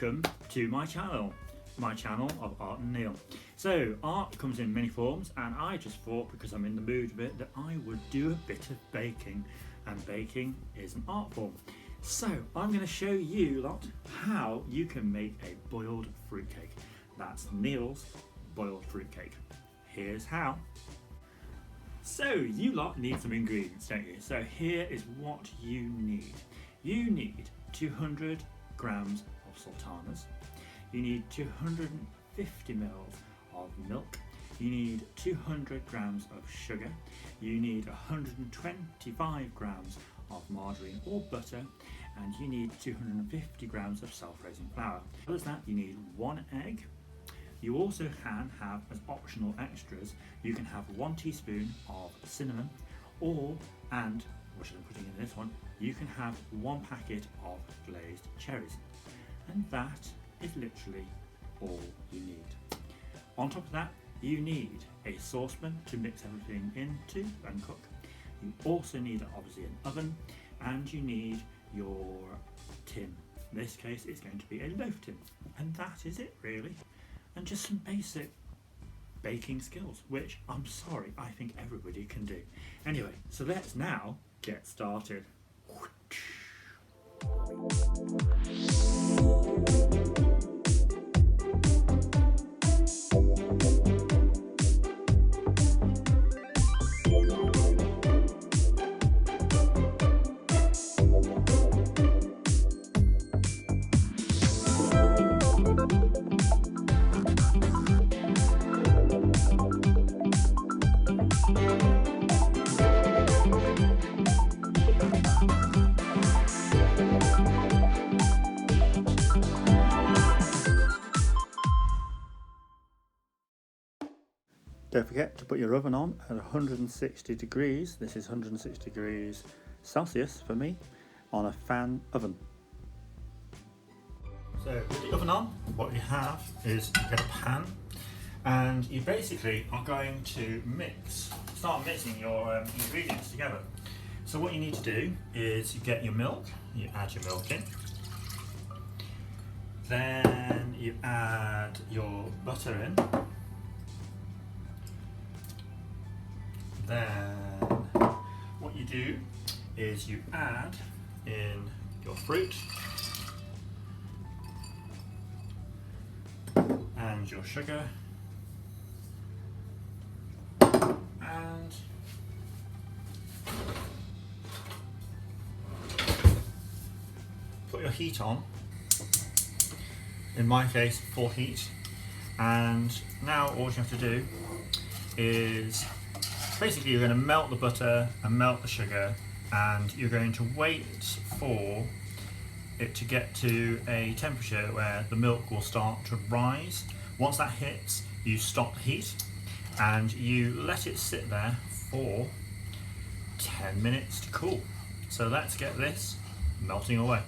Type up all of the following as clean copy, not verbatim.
Welcome to my channel of Art and Neil. So art comes in many forms, and I just thought, because I'm in the mood of it, that I would do a bit of baking, and baking is an art form. So I'm going to show you lot how you can make a boiled fruitcake. That's Neel'S boiled fruitcake. Here's how. So you lot need some ingredients, don't you? So here is what you need. You need 200 grams of sultanas. You need 250 mils of milk. You need 200 grams of sugar. You need 125 grams of margarine or butter, and you need 250 grams of self-raising flour. Other than that, you need 1 egg. You also can have, as optional extras, you can have 1 teaspoon of cinnamon, and which I'm putting in this one, you can have 1 packet of glazed cherries. And that is literally all you need. On top of that, you need a saucepan to mix everything into and cook. You also need, obviously, an oven, and you need your tin. In this case, it's going to be a loaf tin. And that is it, really. And just some basic baking skills, which I'm sorry, I think everybody can do. Anyway, so let's now get started. Don't forget to put your oven on at 160 degrees. This is 160 degrees Celsius for me, on a fan oven. So with the oven on, what you have is you get a pan, and you basically are going to start mixing your ingredients together. So what you need to do is you get your milk, you add your milk in, then you add your butter in, then what you do is you add in your fruit and your sugar, and put your heat on. In my case, full heat. And now all you have to do is basically, you're going to melt the butter and melt the sugar, and you're going to wait for it to get to a temperature where the milk will start to rise. Once that hits, you stop the heat and you let it sit there for 10 minutes to cool. So let's get this melting away.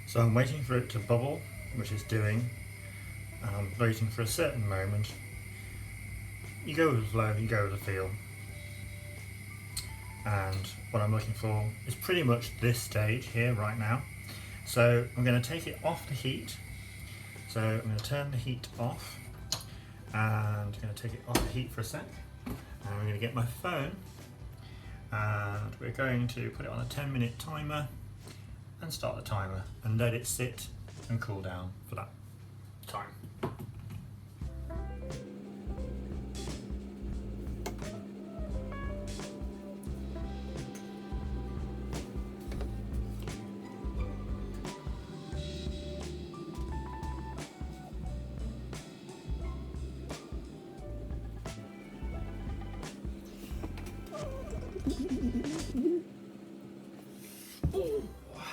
So I'm waiting for it to bubble, which it's doing, and I'm waiting for a certain moment. You go with the flow, you go with the feel. And what I'm looking for is pretty much this stage here right now. So I'm going to take it off the heat. So I'm going to turn the heat off, and I'm going to take it off the heat for a sec. And I'm going to get my phone, and we're going to put it on a 10-minute timer and start the timer and let it sit and cool down for that time.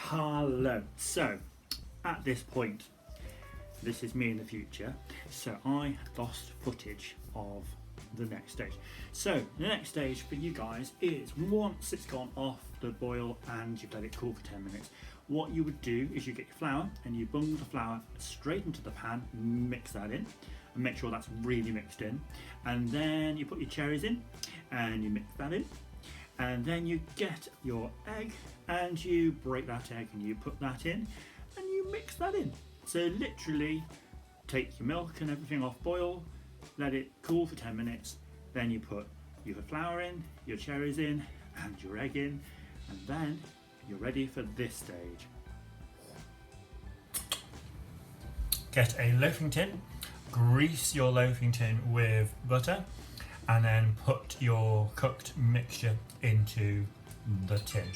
Hello. So at this point, this is me in the future. So I lost footage of the next stage. So the next stage for you guys is once it's gone off the boil and you've let it cool for 10 minutes, what you would do is you get your flour and you bung the flour straight into the pan, mix that in and make sure that's really mixed in, and then you put your cherries in and you mix that in, and then you get your egg and you break that egg and you put that in and you mix that in. So literally take your milk and everything off boil, let it cool for 10 minutes, then you put your flour in, your cherries in and your egg in, and then you're ready for this stage. Get a loafing tin, grease your loafing tin with butter, and then put your cooked mixture into the tin.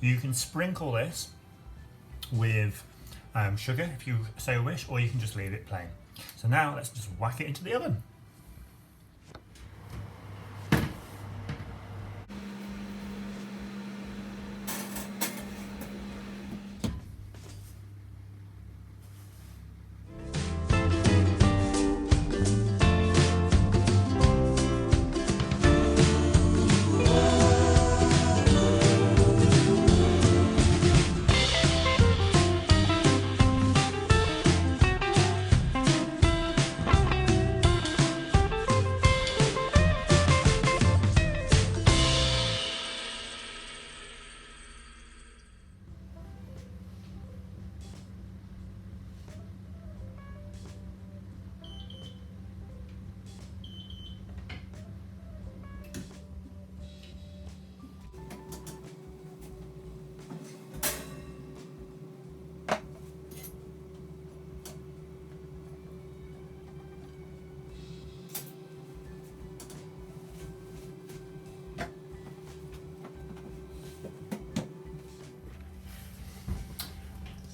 You can sprinkle this with sugar if you so wish, or you can just leave it plain. So now let's just whack it into the oven.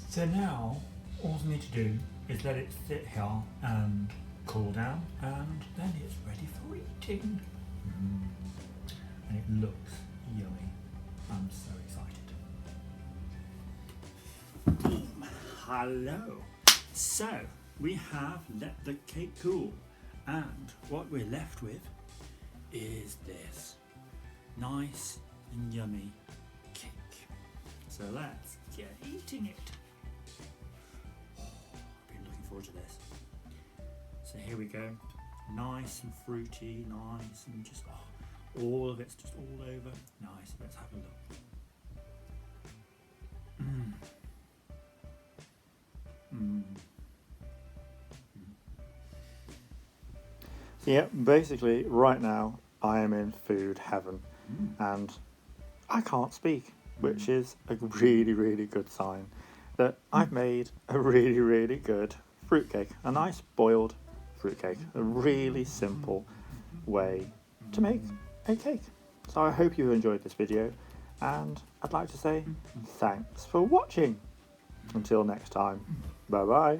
So now all we need to do is let it sit here and cool down, and then it's ready for eating. And it looks yummy. I'm so excited. Hello. So we have let the cake cool, and what we're left with is this nice and yummy cake. So let's get eating it. Forward to this. So here we go, nice and fruity, nice and just all of it's just all over. Nice. Let's have a look. So yeah, basically right now I am in food heaven, and I can't speak, which is a really, really good sign that I've made a really, really good fruitcake, a nice boiled fruitcake, a really simple way to make a cake. So I hope you enjoyed this video, and I'd like to say thanks for watching. Until next time, bye bye.